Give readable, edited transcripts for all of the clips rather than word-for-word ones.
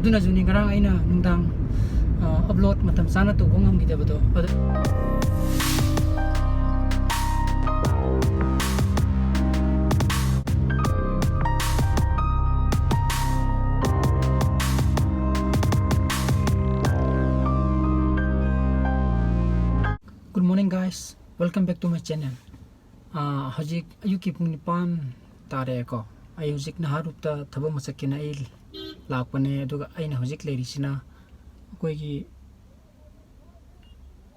ꯑꯗꯨꯅꯖꯨꯅꯤ ꯉꯔꯥꯡ ꯑꯩꯅ ꯅꯨꯡꯗꯥꯡ ꯑꯞꯂꯣꯗ ꯃꯇꯝ ꯆꯥꯅ ꯇꯧꯕ ꯉꯝꯈꯤꯗꯕꯗꯣ Good morning guys, welcome back to my channel. Hajik ayuki pung nipan tare ko. Ay hujik na harupta thaba masakina ay lakpane aduga ay na hujik lerisina koi gi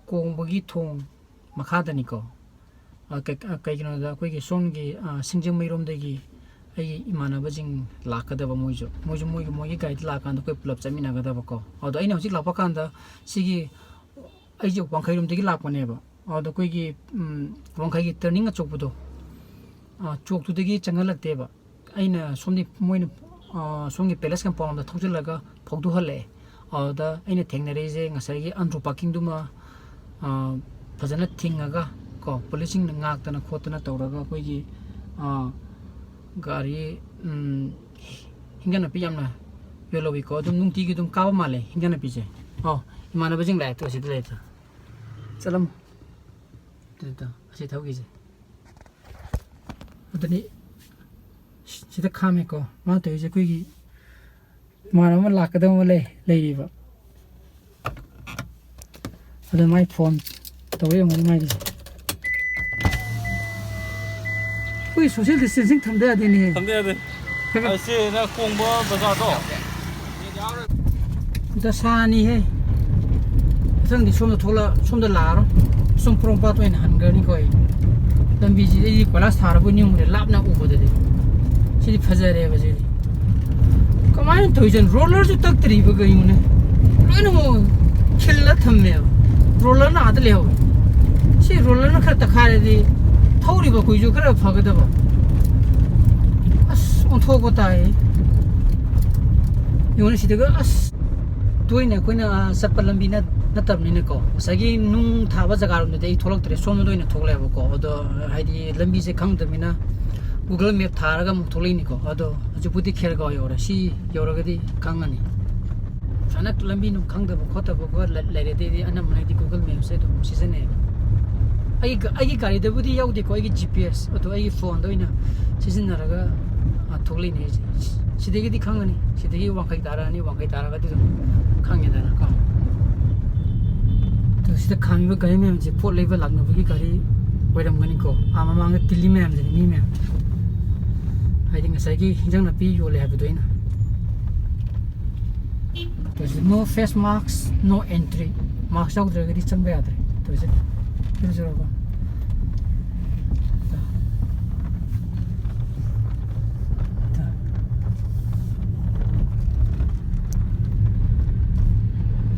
kong bagi thong makhada ni ko. Kay gina da koi gi son gi singjang mayrom da gi ay imana bajing lakada ba moijo moigi guide lakan da koi pulap chamina gada ba ko. Ado ay na hujik lapakan da sigi ay jo wangkai rum tegi lakpane ba ado koi gi wangkai gi turning achok budo chok tu tegi changal lakte ba aina somni moina somgi palace kan pawam da thokjil laga phogdu hale ada aina thengnare je ngasai gi andro parking duma fajana thingaga ko policing na ngak tana khotana tawraga koi gi gari hingana piyamna yelowi ko dum nungti gi dum kawa male hingana pije imana bajing lai to sidle to salam to asi thaugi je adani sida khame ko ma to je koi gi mara ma lakada ma lei ba ada my phone to ye mo mai koi social distancing thamde ade ni thamde ade asi na kongba bazar to da sani he sang di somda thola somda laro som prompa to in hangani koi lambi ji di kolas tharabu ni mure lapna ubode de sidi phajare ba ji kamai thoijan roller ju tak tri ba gai mune loina mo khilla thamme roller na adle ho si roller na khar ta khare di thori ba koi ju khara phagada ba as on thogo tai yone sidi ga as toina koina sapal lambi na natabni ne ko sagi nung thaba jaga rum de tholak tre som doina thogle ba ko odo haidi lambi je khang de mina google map tharaga mu tholai ni ko odo ajupudi kher ga yora si yora ga di kangani sanak lambi nu khang de ba khota ba ko lere de anam nai di google map se do season ne ai gari de budi yaudi ko ai gps odo ai phone doina season naraga thoglai ne sidegi di khangani sidegi wangkai darani wangkai daraga di khangye dana ka to sida khami ba gari mem je pot level lagna bagi gari oiram gani ko ama mang tili mem je ni mem I think sai gi hinjang na pi yo le habu doina to no face marks no entry marks out dre gari changba yadre to je jero ba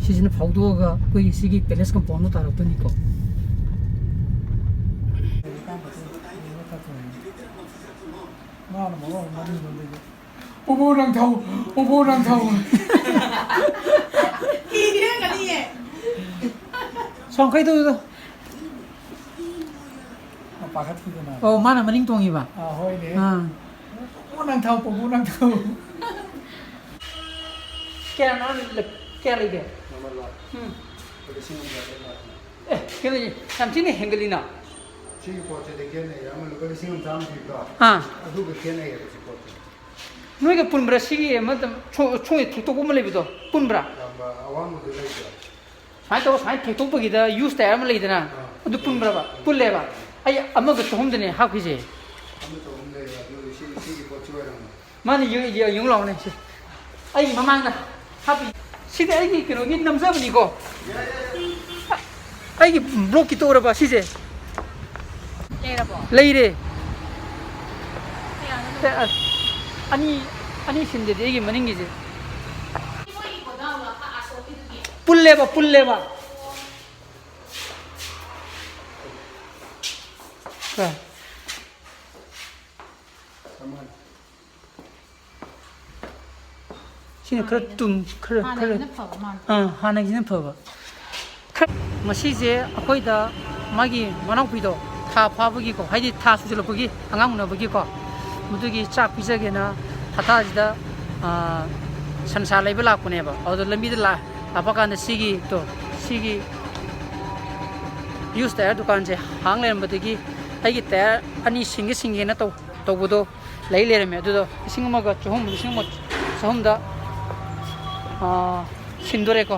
시즌 파우더가 거기 시기 밸런스가 번호 따라더니까 나는 뭐 많이 건데 오보랑 타오 이리야 가니 성카이도 아빠 같은 거나 마나 마닝 동이 봐 호이네 오랑 타오 깨나 깨리게 근데 삼진이 행글이나 지금 보트에 걔네 아무리 그 신경 담기가 아두고 걔네 이렇게 보트 너희가 분브라 시기에 뭐 총에 툭툭 오면 레비도 분브라 아와무도 레이죠 사이도 사이 툭툭버기다 유스 때문에 레이드나 그 분브라 봐 분레봐 아이 아무가 좀든네 하기지 아무도 없네 그 시기 보트에는 많이 영 나오네 아이 마망나 하비 시대 아이기 그러기 남자분이고 아이기 블록기 또 오라봐 시제 레이래 아니 신데데 이게 뭐는 게지 뿔레봐 그래 신이 그래 좀 그래 하나기는 봐봐 마시제 아코이다 마기 만왕피도 타 파버기고 하이디 타 수질로 보기 한강문어 보기고 무두기 짝 비자게나 타타지다 sansa laiba lakpune ba adu lambi da lapa kan da sigi use tire dukan je hang le ba gi ai gi tire ani singi na to budo lai le me adu do singma ga chhum singma chhum da sindore ko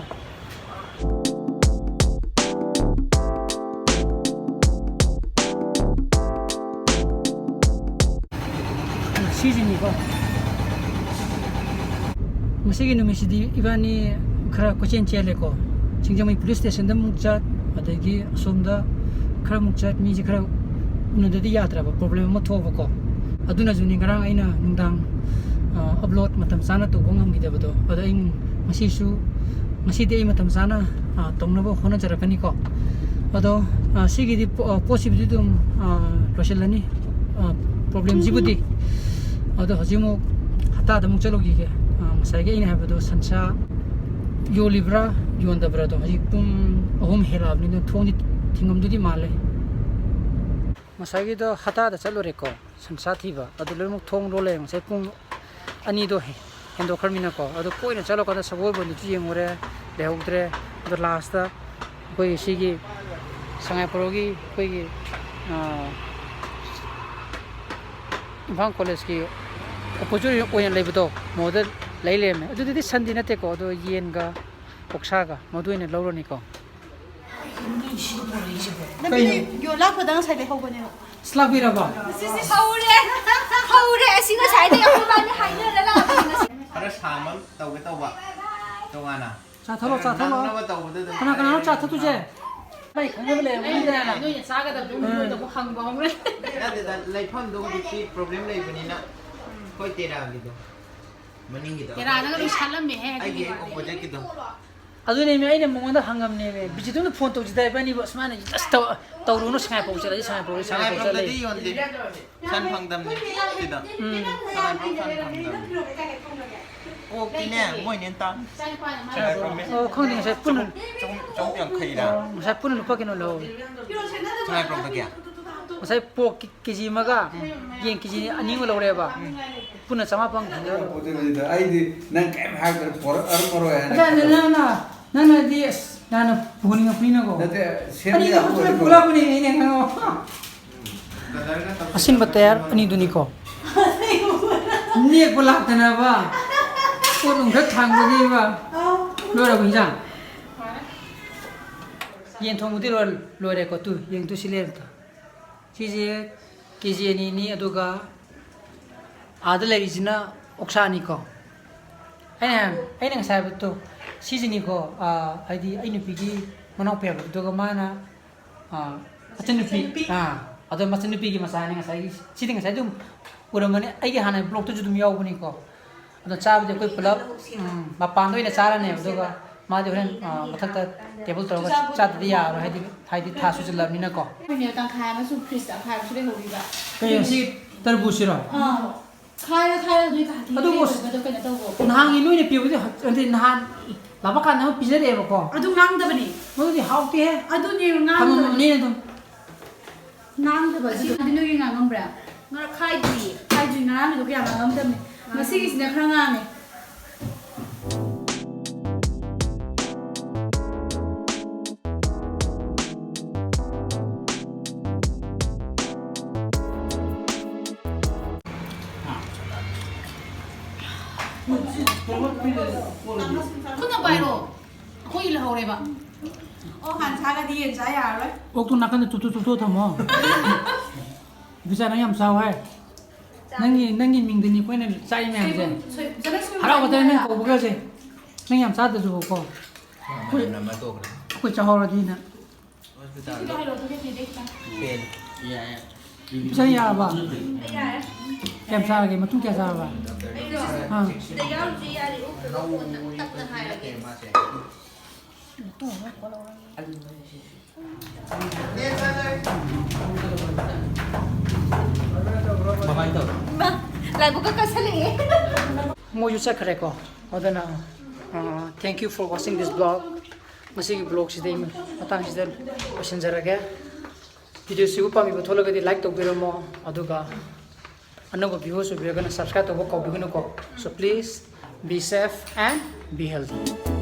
season ko masigi numisidi ibani khara kochen chele ko chingjamai police station da mukchat adagi asomda khara mukchat mi ji khara unadadi yatra ba problem ma thoba ko aduna juni garang aina nungdang upload matam sana to bongam gi debado ada ing masisu masidi ai matam sana tongnabo hona jarakani ko ado sigi di possibility dum roselani problem jibudi ado hajimo hata da mukchalogi ge masage ina habado sansa yo libra yon da brado haji pum ahum helab ni thoni thingam dudi male masage do hata da chalo re ko sansa thiba ado lemuk thong role masai pum ani do hendo kharmina ko ado koina chalo ka da saboi boni tu yengore lehugdre ado last da koi sigi sangai porogi koi gi Bang college ki opportunity oyan leibdo model leile me adu di sandi na te ko do yen ga oksa ga modu ine lawro ni ko Nabi yo la padang sai de hobane slap bira ba sisi haure asinga sai de yo ba ni haina la la Ada sama tahu kita wa tahu mana? cha thalo Nama tahu betul. kana cha thatu je bai khang le mai da na no ya saga da dum no da hang ba hong le Ada lagi pun dulu di problem lagi begini nak. Kau tidak gitu. Mending gitu. ya ra na ga lu salam me he Aje opposite gitu. adu ne me aina mongonda hangam ne me bijitu no phone to jidai bani bos mana just tawru no sangai pau sangai pau Sangat belum tadi yon di. San pangdam ni tidak. Sangat belum san pangdam. Oh kini mau nyentak. sai pa na ma oh khong ni sai pun Trong yang khay dah. sai pun lupa ke no lo Sangat belum lagi. sai po kiji maga yen kiji ani ngo lo re ba puna sama pang 아이디 난 게임 하고 보러 ya. na di na puni ngapina ko 나한테 ani 세미야 ko pula puni ini ngo asin batayar ani duni ko ni pula tana ba ko nung thak thang ni ba lo ra bin jang yen thong di lo re ko tu yen tu silen ta chije kiji ni aduga adalerizina oksani ko aina sai to season ko aidi ainu pigi manau pe to ga mana atenu pi ado matenu pi gi masani ngai siding sai dum uramane ai gi hana blog to judum yaw buni ko ado chab de koi pulap mapan do ina chara ne to ga ma de ren mathak ta table to ga chat di ya ro haidi tha su jilab ni na ko ne tang khai ma su priest khai su de ho ri ba kai si tarbusiro khai dui ka thi adu bos do ka na to go nahang inu ne piu de ante nahan laba kan na pizare ba ko adu ngang da bani mo di how te he adu ni ngang tham ni ne dum ngang da ba ji adu ni ngang ngam bra ngara khai dui na mi do ka ngam da me masi gi sina khra nga ne kunna bai ro ko il ho re ba o han cha ga di yen cha ya rồi ok tu nakan tu thamo bisa nang yam saw hai nangi ming de ni ko ne sai me je hara ko te ne ko bu ga je nang yam sa de ju ko Nama tu kan. ko cha ho ra di na Hospital. hai ro to ke de ka Pen. Iya. bisa ya ba yam sa ga ma tu kya sa ba ha Mama itu. lại buka ka sali mo yu sa khare ko odana thank you for watching this blog masigi blog si dei matang si den question jara ga video si upa mi bothola ga di like to biro mo aduga another views will be going to subscribe to ko so please be safe and be healthy.